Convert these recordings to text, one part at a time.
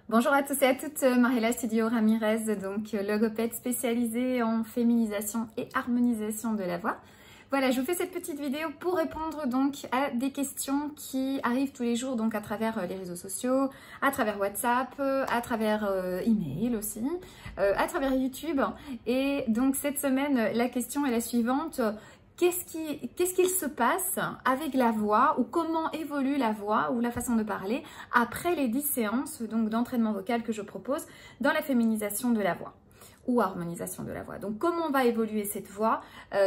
Bonjour à tous et à toutes, Mariela Studio Ramirez, donc logopède spécialisée en féminisation et harmonisation de la voix. Voilà, je vous fais cette petite vidéo pour répondre donc à des questions qui arrivent tous les jours donc à travers les réseaux sociaux, à travers WhatsApp, à travers email aussi, à travers YouTube. Et donc cette semaine, la question est la suivante. Qu'est-ce qu'il se passe avec la voix ou comment évolue la voix ou la façon de parler après les 10 séances donc d'entraînement vocal que je propose dans la féminisation de la voix ou harmonisation de la voix. Donc comment va évoluer cette voix,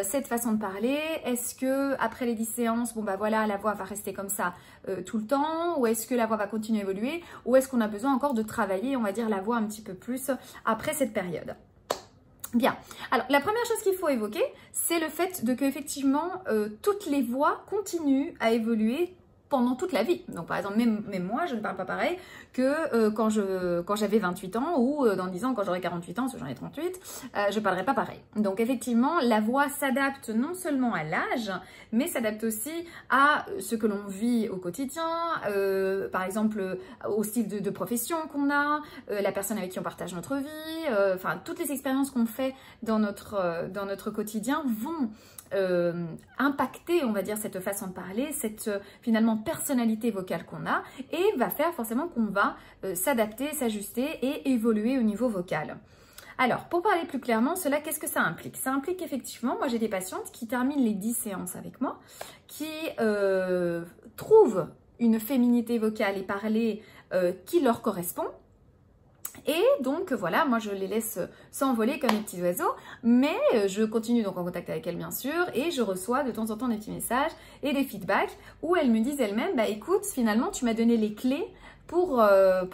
cette façon de parler? Est-ce que après les 10 séances, bon bah voilà, la voix va rester comme ça tout le temps, ou est-ce que la voix va continuer à évoluer, ou est-ce qu'on a besoin encore de travailler, on va dire, la voix un petit peu plus après cette période? Bien, alors la première chose qu'il faut évoquer, c'est le fait de qu'effectivement, toutes les voix continuent à évoluer pendant toute la vie. Donc par exemple, même moi, je ne parle pas pareil que quand j'avais 28 ans ou dans 10 ans quand j'aurai 48 ans, parce que j'en ai 38, je ne parlerai pas pareil. Donc effectivement, la voix s'adapte non seulement à l'âge, mais s'adapte aussi à ce que l'on vit au quotidien, par exemple au style de profession qu'on a, la personne avec qui on partage notre vie, enfin toutes les expériences qu'on fait dans notre quotidien vont impacter, on va dire, cette façon de parler, cette finalement personnalité vocale qu'on a, et va faire forcément qu'on va s'adapter, s'ajuster et évoluer au niveau vocal. Alors, pour parler plus clairement, cela, qu'est-ce que ça implique? Ça implique effectivement, moi j'ai des patientes qui terminent les 10 séances avec moi, qui trouvent une féminité vocale et parler qui leur correspond. Et donc voilà, moi je les laisse s'envoler comme des petits oiseaux, mais je continue donc en contact avec elles bien sûr, et je reçois de temps en temps des petits messages et des feedbacks où elles me disent elles-mêmes, bah écoute, finalement tu m'as donné les clés pour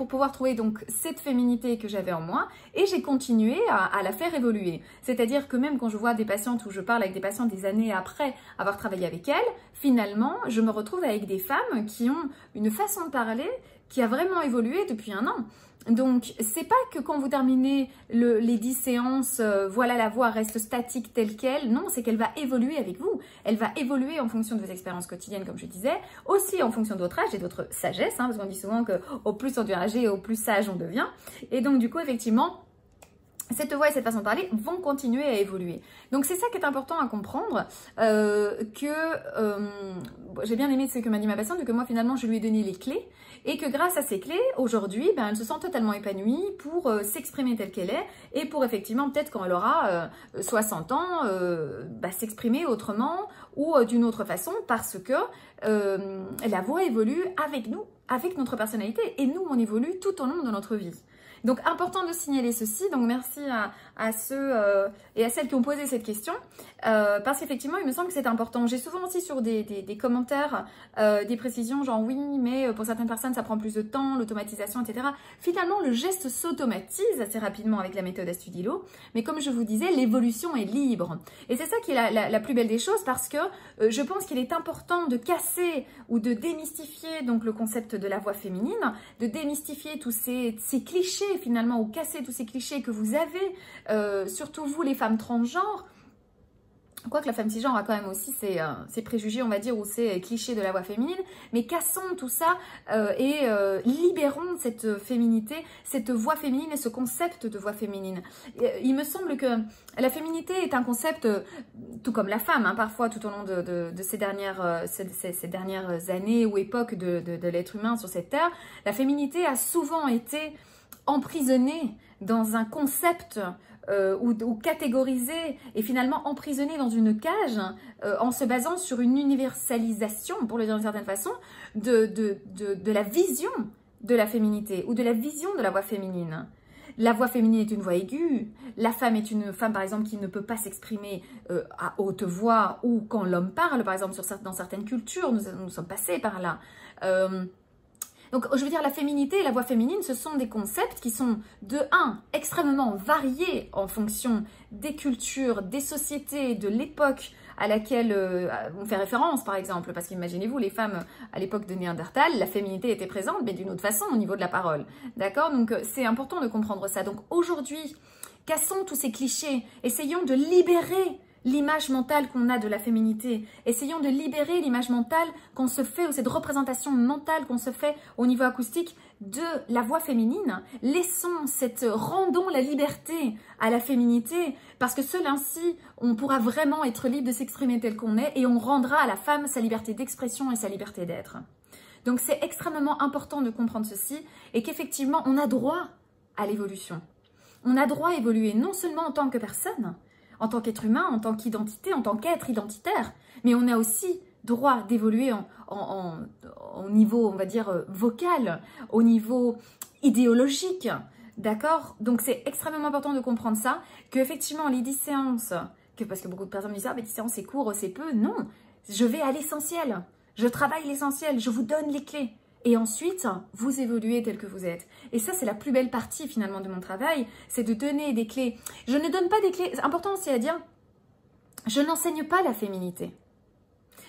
pouvoir trouver donc cette féminité que j'avais en moi, et j'ai continué à la faire évoluer. C'est-à-dire que même quand je vois des patientes ou je parle avec des patientes des années après avoir travaillé avec elles, finalement je me retrouve avec des femmes qui ont une façon de parler qui a vraiment évolué depuis un an. Donc, c'est pas que quand vous terminez les 10 séances, voilà, la voix reste statique telle qu'elle. Non, c'est qu'elle va évoluer avec vous. Elle va évoluer en fonction de vos expériences quotidiennes, comme je disais, aussi en fonction de votre âge et de votre sagesse, hein, parce qu'on dit souvent qu'au plus on devient âgé, au plus sage on devient. Et donc, du coup, effectivement, cette voix et cette façon de parler vont continuer à évoluer. Donc c'est ça qui est important à comprendre, j'ai bien aimé ce que m'a dit ma patiente, que moi finalement je lui ai donné les clés, et que grâce à ces clés, aujourd'hui, ben, elle se sent totalement épanouie pour s'exprimer telle qu'elle est, et pour effectivement peut-être quand elle aura 60 ans, s'exprimer autrement ou d'une autre façon, parce que la voix évolue avec nous, avec notre personnalité, et nous on évolue tout au long de notre vie. Donc, important de signaler ceci. Donc, merci à ceux et à celles qui ont posé cette question. Parce qu'effectivement, il me semble que c'est important. J'ai souvent aussi sur des commentaires des précisions genre oui, mais pour certaines personnes, ça prend plus de temps, l'automatisation, etc. Finalement, le geste s'automatise assez rapidement avec la méthode Astudillo. Mais comme je vous disais, l'évolution est libre. Et c'est ça qui est la plus belle des choses, parce que je pense qu'il est important de casser ou de démystifier donc le concept de la voix féminine, de démystifier tous ces clichés finalement, ou casser tous ces clichés que vous avez, surtout vous les femmes transgenres. Quoique la femme cisgenre a quand même aussi ses préjugés, on va dire, ou ses clichés de la voix féminine, mais cassons tout ça et libérons cette féminité, cette voix féminine et ce concept de voix féminine. Il me semble que la féminité est un concept, tout comme la femme, hein, parfois tout au long de ces dernières années ou époques de l'être humain sur cette terre, la féminité a souvent été emprisonnée dans un concept ou catégorisé et finalement emprisonné dans une cage en se basant sur une universalisation, pour le dire d'une certaine façon, de la vision de la féminité ou de la vision de la voix féminine. La voix féminine est une voix aiguë, la femme est une femme par exemple qui ne peut pas s'exprimer à haute voix, ou quand l'homme parle par exemple dans certaines cultures, nous sommes passés par là. Donc, je veux dire, la féminité et la voix féminine, ce sont des concepts qui sont, de un, extrêmement variés en fonction des cultures, des sociétés, de l'époque à laquelle on fait référence, par exemple. Parce qu'imaginez-vous, les femmes à l'époque de Néandertal, la féminité était présente, mais d'une autre façon au niveau de la parole. D'accord? Donc, c'est important de comprendre ça. Donc, aujourd'hui, cassons tous ces clichés, essayons de libérer l'image mentale qu'on a de la féminité. Essayons de libérer l'image mentale qu'on se fait, ou cette représentation mentale qu'on se fait au niveau acoustique de la voix féminine. Rendons la liberté à la féminité, parce que seul ainsi, on pourra vraiment être libre de s'exprimer tel qu'on est, et on rendra à la femme sa liberté d'expression et sa liberté d'être. Donc c'est extrêmement important de comprendre ceci, et qu'effectivement, on a droit à l'évolution. On a droit à évoluer non seulement en tant que personne, en tant qu'être humain, en tant qu'identité, en tant qu'être identitaire, mais on a aussi droit d'évoluer au niveau, on va dire, vocal, au niveau idéologique, d'accord? Donc c'est extrêmement important de comprendre ça, qu'effectivement les 10 séances, parce que beaucoup de personnes me disent « Ah, mais 10 séances c'est court, c'est peu », non, je vais à l'essentiel, je travaille l'essentiel, je vous donne les clés. Et ensuite, vous évoluez tel que vous êtes. Et ça, c'est la plus belle partie finalement de mon travail, c'est de donner des clés. Je ne donne pas des clés, c'est important aussi à dire, je n'enseigne pas la féminité.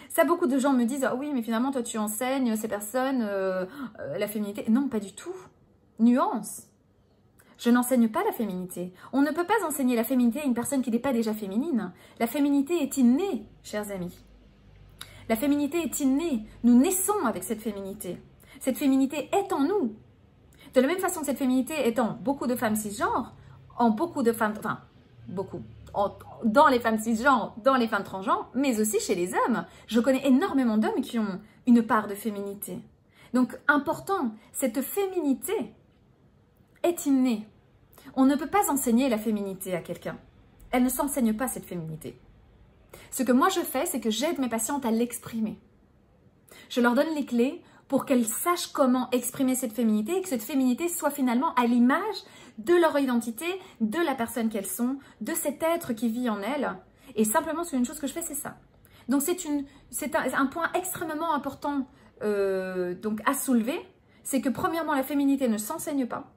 Ça, beaucoup de gens me disent « Ah oui, mais finalement, toi, tu enseignes ces personnes la féminité. » Non, pas du tout. Nuance. Je n'enseigne pas la féminité. On ne peut pas enseigner la féminité à une personne qui n'est pas déjà féminine. La féminité est innée, chers amis. La féminité est innée. Nous naissons avec cette féminité. Cette féminité est en nous. De la même façon que cette féminité est en beaucoup de femmes cisgenres, en beaucoup de femmes, enfin, beaucoup, dans les femmes cisgenres, dans les femmes transgenres, mais aussi chez les hommes. Je connais énormément d'hommes qui ont une part de féminité. Donc, important, cette féminité est innée. On ne peut pas enseigner la féminité à quelqu'un. Elle ne s'enseigne pas, cette féminité. Ce que moi je fais, c'est que j'aide mes patientes à l'exprimer. Je leur donne les clés pour qu'elles sachent comment exprimer cette féminité et que cette féminité soit finalement à l'image de leur identité, de la personne qu'elles sont, de cet être qui vit en elles. Et simplement, c'est une chose que je fais, c'est ça. Donc, c'est un point extrêmement important donc à soulever. C'est que premièrement, la féminité ne s'enseigne pas.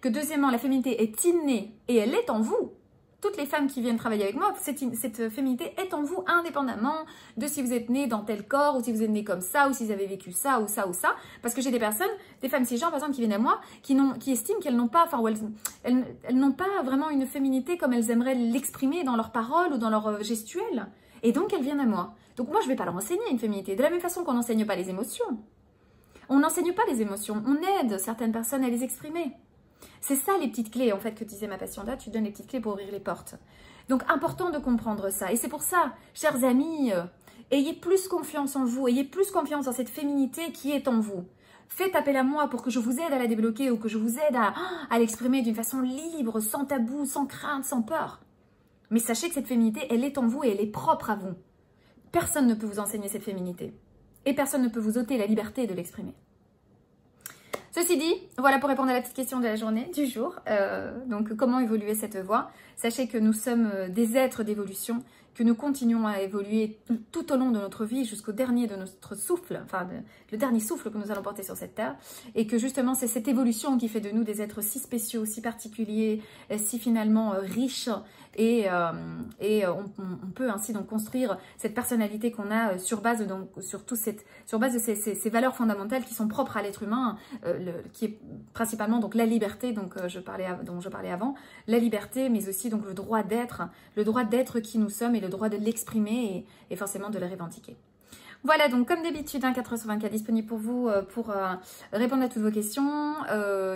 Que deuxièmement, la féminité est innée et elle est en vous. Toutes les femmes qui viennent travailler avec moi, cette féminité est en vous indépendamment de si vous êtes né dans tel corps ou si vous êtes né comme ça ou si vous avez vécu ça ou ça ou ça. Parce que j'ai des personnes, des femmes cisgenres par exemple qui viennent à moi, qui estiment qu'elles n'ont pas, enfin elles n'ont pas vraiment une féminité comme elles aimeraient l'exprimer dans leurs paroles ou dans leurs gestuels. Et donc elles viennent à moi. Donc moi je ne vais pas leur enseigner une féminité. De la même façon qu'on n'enseigne pas les émotions. On n'enseigne pas les émotions, on aide certaines personnes à les exprimer. C'est ça les petites clés en fait que disait ma patiente, tu donnes les petites clés pour ouvrir les portes. Donc important de comprendre ça. Et c'est pour ça, chers amis, ayez plus confiance en vous, ayez plus confiance en cette féminité qui est en vous. Faites appel à moi pour que je vous aide à la débloquer ou que je vous aide à l'exprimer d'une façon libre, sans tabou, sans crainte, sans peur. Mais sachez que cette féminité, elle est en vous et elle est propre à vous. Personne ne peut vous enseigner cette féminité. Et personne ne peut vous ôter la liberté de l'exprimer. Ceci dit, voilà pour répondre à la petite question de la journée, du jour. Donc, comment évoluer cette voie? Sachez que nous sommes des êtres d'évolution, que nous continuons à évoluer tout au long de notre vie jusqu'au dernier de notre souffle, enfin le dernier souffle que nous allons porter sur cette terre, et que justement c'est cette évolution qui fait de nous des êtres si spéciaux, si particuliers, si finalement riches, et on peut ainsi donc construire cette personnalité qu'on a sur base de ces valeurs fondamentales qui sont propres à l'être humain, qui est principalement donc la liberté, donc dont je parlais avant, la liberté, mais aussi donc le droit d'être qui nous sommes et le droit de l'exprimer et forcément de le revendiquer. Voilà, donc comme d'habitude, 4 sur 24 disponible pour vous pour répondre à toutes vos questions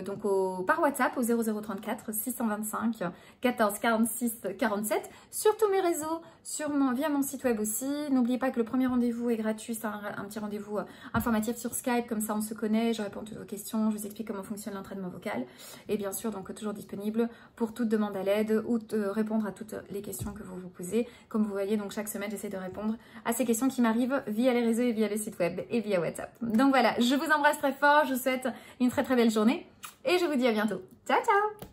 donc par WhatsApp au 0034 625 14 46 47, sur tous mes réseaux, via mon site web aussi. N'oubliez pas que le premier rendez-vous est gratuit, c'est un petit rendez-vous informatif sur Skype, comme ça on se connaît, je réponds à toutes vos questions, je vous explique comment fonctionne l'entraînement vocal. Et bien sûr, donc toujours disponible pour toute demande à l'aide ou répondre à toutes les questions que vous vous posez. Comme vous voyez, donc chaque semaine, j'essaie de répondre à ces questions qui m'arrivent via les réseaux et via le site web et via WhatsApp. Donc voilà, je vous embrasse très fort, je vous souhaite une très très belle journée et je vous dis à bientôt. Ciao ciao!